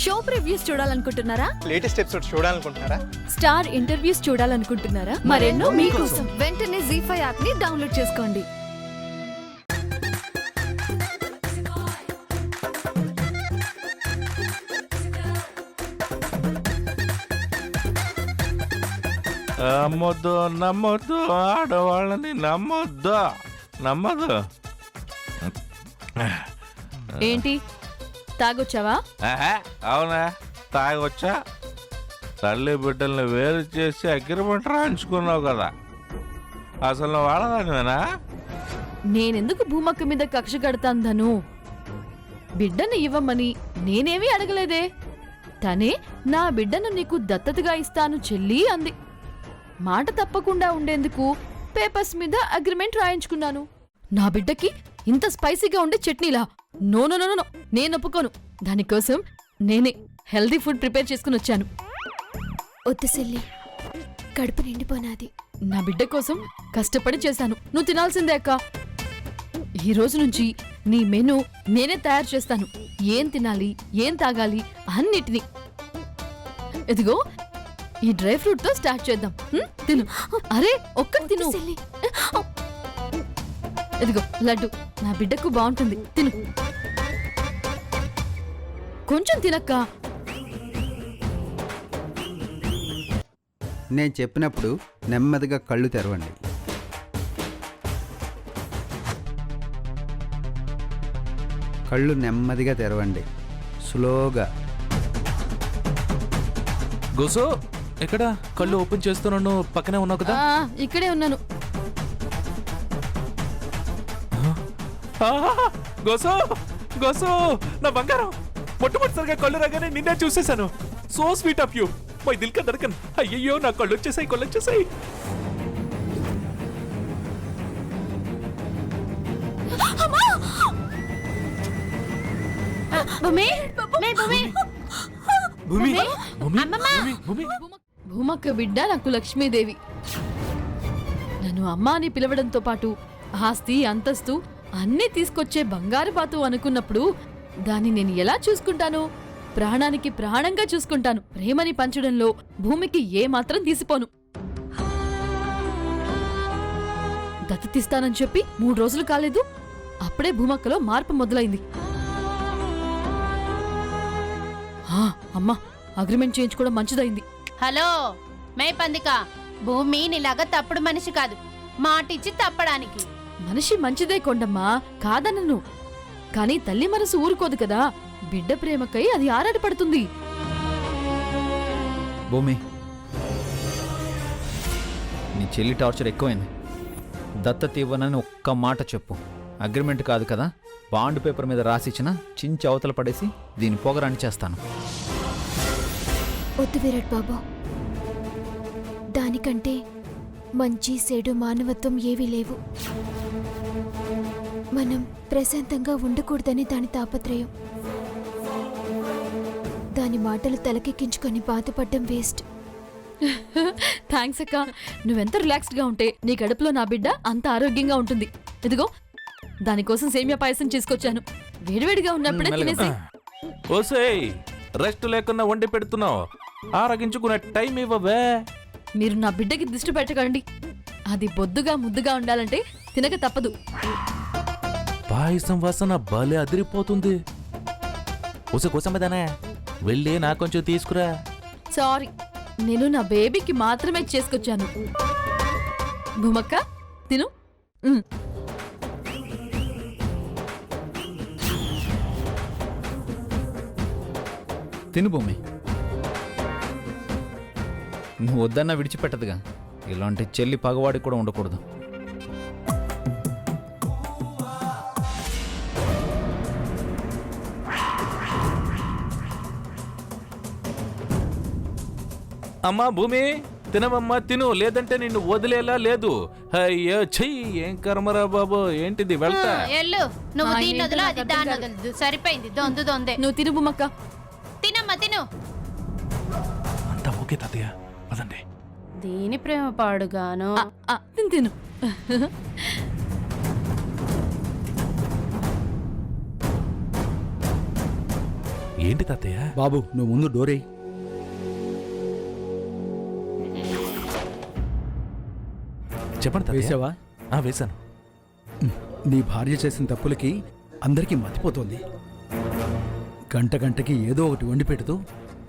Show previews చూడాలనుకుంటున్నారా? Latest episode చూడాలనుకుంటున్నారా? Star interviews చూడాలనుకుంటున్నారా? మరెన్నో మీకోసం వెంటనే ZEE5 యాప్ ని డౌన్లోడ్ చేసుకోండి. నమ్మొద్దు నమ్మొద్దు, ఆడవాళ్ళని నమ్మొద్దు. ఏంటి తాగొచ్చావా? అవునా, తాగొచ్చా? తల్లి బిడ్డల్ని వేరు చేసి అగ్రిమెంట్ రాయించుకున్నావు కదా, అసలు నువ్వు వాడదానివేనా? నేనెందుకు భూమక్క మీద కక్ష కడతాను ధను? బిడ్డను ఇవ్వమని నేనేమీ అడగలేదే. తనే నా బిడ్డను నీకు దత్తతగా ఇస్తాను చెల్లి అంది. మాట తప్పకుండా ఉండేందుకు పేపర్స్ మీద అగ్రిమెంట్ రాయించుకున్నాను. నా బిడ్డకి ఇంత స్పైసీగా ఉండే చట్నీలా? నో నో నో నో, నేను ఒప్పుకోను. దానికోసం నేనే హెల్దీ ఫుడ్ ప్రిపేర్ చేసుకుని వచ్చాను. వద్దు సెల్లి, కడుపు నిండిపోనాది. నా బిడ్డ కోసం కష్టపడి చేశాను, నువ్వు తినాల్సిందే అక్క. ఈ రోజు నుంచి నీ మెనూ నేనే తయారు చేస్తాను. ఏం తినాలి, ఏం తాగాలి అన్నిటినీ. ఇదిగో ఈ డ్రై ఫ్రూట్ తో స్టార్ట్ చేద్దాం. తిను. అరే ఒక్కటి తిను. సెల్లి, ఇదిగో లడ్డు, నా బిడ్డకు బాగుంటుంది, తిను. కొంచెం తినక్క. నేను చెప్పినప్పుడు నెమ్మదిగా కళ్ళు తెరవండి. కళ్ళు నెమ్మదిగా తెరవండి, స్లోగా. గోసో ఎక్కడ? కళ్ళు ఓపెన్ చేస్తున్నాను, పక్కనే ఉన్నావు కదా? ఇక్కడే ఉన్నాను. గోసో గోసో, నా బంగారం, మొట్టమొదటిసారిగా కళ్ళు రాగానే నిన్నే చూసేశాను. So sweet of you, my దిల్ కా ధడకన్. అయ్యయ్యో, నా కళ్ళు వచ్చేసాయి. భూమక్క బిడ్డ నాకు లక్ష్మీదేవి. నన్ను అమ్మ అని పిలవడంతో పాటు ఆస్తి అంతస్తు అన్నీ తీసుకొచ్చే బంగారు బాతు అనుకున్నప్పుడు దాన్ని నేను ఎలా చూసుకుంటాను? ప్రాణానికి ప్రాణంగా చూసుకుంటాను. ప్రేమని పంచడంలో భూమికి ఏమాత్రం తీసిపోను. దత్తతిస్తానని చెప్పి 3 రోజులు కాలేదు, అప్పుడే భూమక్కలో మార్పు మొదలైంది. అమ్మా, అగ్రిమెంట్ చేయించుకోవడం మంచిదైంది. హలో మే పందిక, భూమి నీలాగా తప్పుడు మనిషి కాదు, మాటిచ్చి తప్పడానికి. మనిషి మంచిదే కొండమ్మా, కాదనను. కానీ తల్లి మనసు ఊరుకోదు కదా. బిడ్డ ప్రేమకై అది ఆరాటపడుతుంది. భూమి, నీ చెల్లి టార్చర్ ఎక్కువైంది. దత్తత ఇవ్వనని ఒక్క మాట చెప్పు. అగ్రిమెంట్ కాదు కదా, బాండ్ పేపర్ మీద రాసిచ్చిన చించి అవతల పడేసి దీని పొగరాని చేస్తాను. వద్దు విరాట్ బాబు, దానికంటే మంచి చెడు మానవత్వం ఏవీ లేవు. మనం ప్రశాంతంగా ఉండకూడదని దాని తాపత్రయం. దాని మాటలు తలకెక్కించుకొని బాధపడ్డం వేస్ట్. థ్యాంక్స్ అక్క. నువ్వెంత రిలాక్స్డ్ గా ఉంటే నీ కడుపులో నా బిడ్డ అంత ఆరోగ్యంగా ఉంటుంది. ఇదిగో దానికోసం సేమియా పాయసం చేసుకొచ్చాను. వేడివేడిగా ఉన్నప్పుడే తినేసి. ఓసేయ్, రెస్ట్ లేకుండా వండి పెడుతున్నావు, ఆరగించుకునే టైం ఇవ్వవే. మీరు నా బిడ్డకి దిష్టి పెట్టకండి. అది బొద్దుగా ముద్దుగా ఉండాలంటే తినక తప్పదు. పాయసం వాసన భలే అదిరిపోతుంది. ఊసే కోసమేదానే, వెళ్ళి నా కొంచెం తీసుకురా. సారీ, నేను నా బేబీకి మాత్రమే చేసుకొచ్చాను. భూమక్క తిను. తిను భూమి, నువ్వు వద్దన్నా విడిచిపెట్టదుగా. ఇలాంటి చెల్లి పగవాడికి కూడా ఉండకూడదు. అమ్మా భూమి, తినవమ్మా, తిను, లేదంటే నిన్ను వదిలేలా లేదు. అయ్యో చెయ్యి, ఏం కర్మరా బాబు, ఏంటిది? వెళ్తా. ఎల్లు, నువ్వు దీన్ని వదలు, అది దాన్ని వదలదు. సరిపోయింది, దొందే. నువ్వు తిను భూమక్క. తినమ్మా, తిను. అంతా ఓకే తాతయ్య, పదండి. దీని ప్రేమ పాడుగాను. తిను తిను. ఏంటి తాతయ్య? బాబు నువ్వు ముందు డోరేయ్. చెప్పండి తాతయ్య. వేసావా? వేశాను. నీ భార్య చేసిన తప్పులకి అందరికీ మతిపోతోంది. గంట గంటకి ఏదో ఒకటి వండి పెడుతూ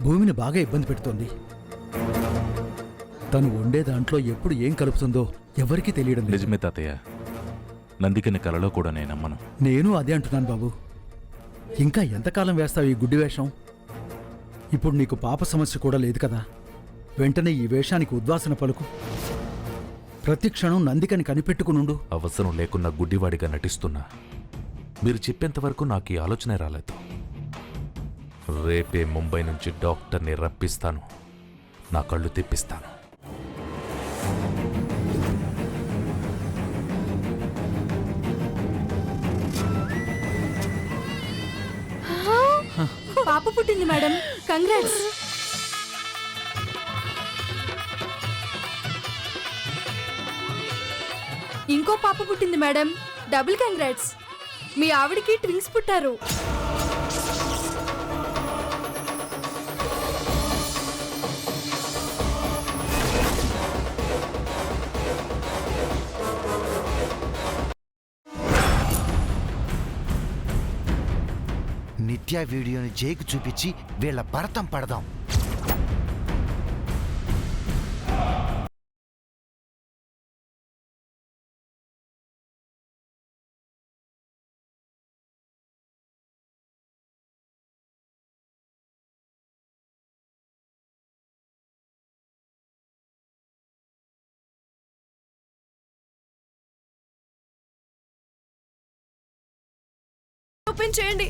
భూమిని బాగా ఇబ్బంది పెడుతోంది. తను వండే దాంట్లో ఎప్పుడు ఏం కలుపుతుందో ఎవరికీ తెలియడం లేదు. నిజమే తాతయ్య, నందికని కలలో కూడా నేను నమ్మను. నేను అదే అంటున్నాను బాబు. ఇంకా ఎంతకాలం వేస్తావు ఈ గుడ్డి వేషం? ఇప్పుడు నీకు పాప సమస్య కూడా లేదు కదా. వెంటనే ఈ వేషానికి ఉద్వాసన పలుకు. ప్రతి క్షణం నందికని కనిపెట్టుకునుండు. అవసరం లేకున్నా గుడ్డివాడిగా నటిస్తున్నా మీరు చెప్పేంత వరకు నాకు ఈ ఆలోచనే రాలేదు. రేపే ముంబై నుంచి డాక్టర్ని రప్పిస్తాను, నా కళ్ళు తెప్పిస్తాను. పాప పుట్టింది మేడం, కంగ్రాట్స్. ఇంకో పాప పుట్టింది మేడం, డబుల్ కంగ్రాట్స్. మీ ఆవిడికి ట్విన్స్ పుట్టారు. నిత్య వీడియోని జైకి చూపించి వీళ్ళ భరతం పడదాం. ఓపెన్ చేయండి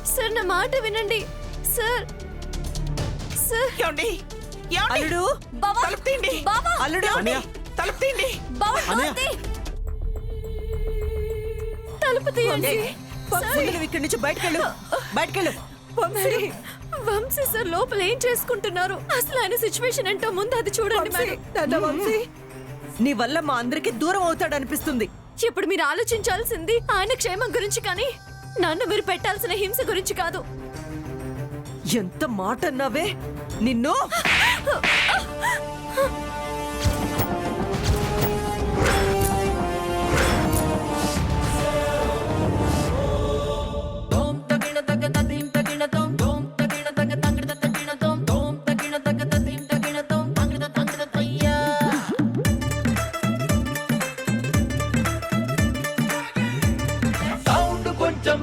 సార్, నా మాట వినండి సార్. సార్ అల్లుడు బావా, తలుపు తీయండి. బావా, అల్లుడు తలుపు తీయండి. బావా, తలుపు తీయండి. ముందు ఇక్కడి నుంచి బయటకెళ్ళు. వంశీ సార్ లోపల ఏం చేసుకుంటున్నారు? అసలు ఆయన సిచ్యువేషన్ ఏంటో ముందు అది చూడండి మేడం. వంశీ, నీ వల్ల మా అందరికి దూరం అవుతాడు అనిపిస్తుంది. ఇప్పుడు మీరు ఆలోచించాల్సింది ఆయన క్షేమం గురించి, కానీ నన్ను మీరు పెట్టాల్సిన హింస గురించి కాదు. ఎంత మాట అన్నావే నిన్ను!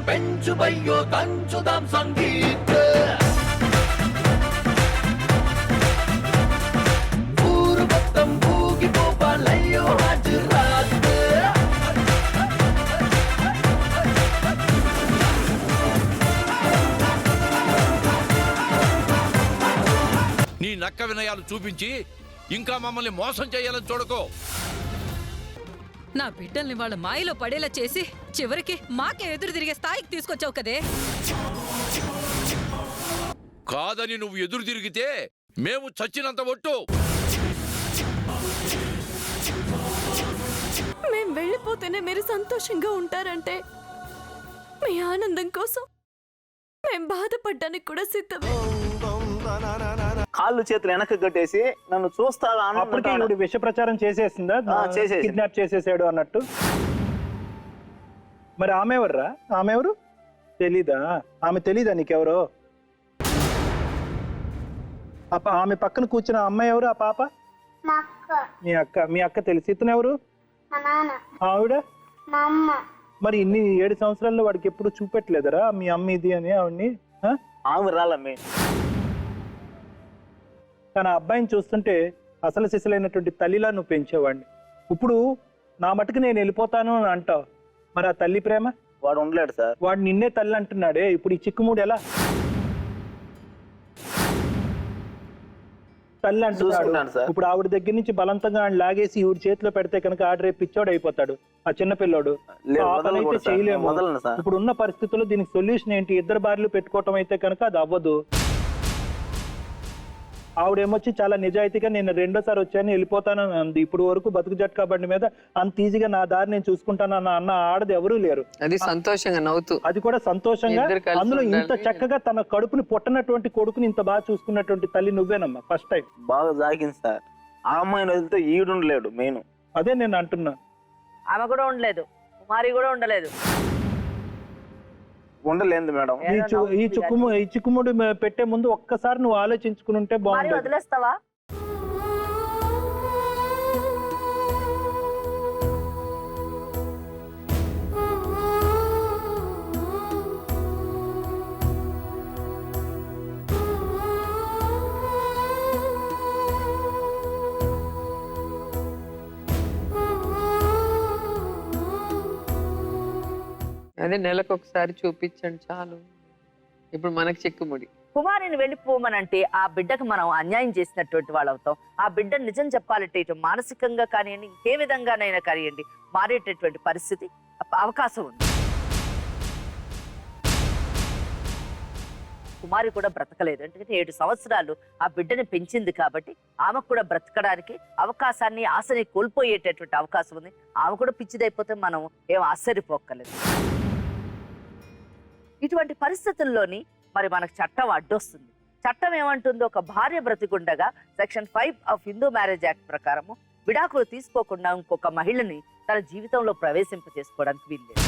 పెంచుబయ్యో కంచుదాం సంగీత ఊరు మొత్తం ఊగిపోపాలయ్యో హాజరాత్. నీ నక్క వినయాలు చూపించి ఇంకా మమ్మల్ని మోసం చేయాలని చూడకో. నా బిడ్డల్ని వాళ్ళ మాయలో పడేలా చేసి చివరికి మాకే ఎదురు తిరిగే స్థాయికి తీసుకొచ్చావు కదే. కాదని నువ్వు ఎదురు తిరిగితే మేము చచ్చినంత ఒట్టు. మేం వెళ్ళిపోతేనే మీరు సంతోషంగా ఉంటారంటే మీ ఆనందం కోసం మేం బాధపడ్డానికి కూడా సిద్ధమే. కాళ్ళు చేతులు వెనక్కి కట్టేసి నన్ను చూస్తావా? అప్పటికే ఈవిడ విష ప్రచారం చేసేసిందా? కిడ్నాప్ చేసేసాడు అన్నట్టు. మరి ఆమె ఎవర్రా? ఆమె ఎవరు తెలీదా? ఆమె తెలీదా నీకెవరో? ఆమె పక్కన కూర్చున్న అమ్మాయి ఎవరు? ఆ పాప మీ అక్క. మీ అక్క తెలిసి. ఇతను ఎవరు? ఆవిడ మరి ఇన్ని 7 సంవత్సరాల్లో వాడికి ఎప్పుడు చూపెట్టలేదరా మీ అమ్మ ఇది అని? ఆవిడ్ని ఆమె రాలమ్మే. కానీ ఆ అబ్బాయిని చూస్తుంటే అసలు సిసలైనటువంటి తల్లిలా నువ్వు పెంచేవాడిని. ఇప్పుడు నా మటుకు నేను వెళ్ళిపోతాను అని అంటావు. మరి ఆ తల్లి ప్రేమ? వాడు ఉండలేడు సార్. వాడు నిన్నే తల్లి అంటున్నాడే. ఇప్పుడు ఈ చిక్కుముడు ఎలా తల్లి అంటున్నాడు? ఇప్పుడు ఆవిడ దగ్గర నుంచి బలవంతంగా ఆయన లాగేసి ఈవిడ చేతిలో పెడితే కనుక ఆడ రేపు పిచ్చోడు అయిపోతాడు ఆ చిన్న పిల్లోడు. అయితే చేయలేము. ఇప్పుడు ఉన్న పరిస్థితుల్లో దీనికి సొల్యూషన్ ఏంటి? 2 భార్యలు పెట్టుకోవటం అయితే కనుక అది అవ్వదు. ఆవిడేమొచ్చి చాలా నిజాయితీగా నేను రెండోసారి వచ్చాను వెళ్ళిపోతానని అంది. ఇప్పుడు వరకు బతుకు జట్కా బండి మీద అంత ఈజీగా నా దారి నేను చూసుకుంటానన్న అన్న ఆడది ఎవరూ లేరు. అది సంతోషంగా నవ్వుతూ, అది కూడా సంతోషంగా. ఇద్దరు కలిసి అందులో ఇంత ఉండాలి. చక్కగా తన కడుపుని పుట్టనటువంటి కొడుకుని ఇంత బాగా చూసుకున్నటువంటి తల్లి నువ్వేనమ్మా ఫస్ట్ టైం. బాగా జాగింది సార్. ఆ అమ్మాయిని వదిలితే ఈడుండలేడు మెయిన్. అదే నేను అంటున్నా. ఆమె కూడా ఉండలేదు, కుమారి కూడా ఉండలేదు. ఉండలేదు మేడం. ఈ చిక్కుముడి పెట్టే ముందు ఒక్కసారి నువ్వు ఆలోచించుకుని ఉంటే బాగుంటుంది. వదిలేస్తావా? అదే నెలకు ఒకసారి చూపించండి చాలు. ఇప్పుడు మనకి చిక్కుముడి. కుమారిని వెళ్ళిపోమనంటే ఆ బిడ్డకు మనం అన్యాయం చేసినటువంటి వాళ్ళు అవుతాం. ఆ బిడ్డ నిజం చెప్పాలంటే ఇటు మానసికంగా కానివ్వండి, ఇంకే విధంగానైనా కానివ్వండి మారేటటువంటి పరిస్థితి అవకాశం ఉంది. కుమారి కూడా బ్రతకలేదు, ఎందుకంటే 7 సంవత్సరాలు ఆ బిడ్డని పెంచింది కాబట్టి ఆమెకు కూడా బ్రతకడానికి అవకాశాన్ని, ఆశని కోల్పోయేటటువంటి అవకాశం ఉంది. ఆమె కూడా పిచ్చిదైపోతే మనం ఏం ఆశ్చర్యపోక్కర్లేదు. ఇటువంటి పరిస్థితుల్లోని మరి మనకు చట్టం అడ్డొస్తుంది. చట్టం ఏమంటుందో, ఒక భార్య బ్రతికుండగా section 5 of Hindu marriage act ప్రకారము విడాకులు తీసుకోకుండా ఇంకొక మహిళని తన జీవితంలో ప్రవేశింప చేసుకోవడానికి వీల్లేదు.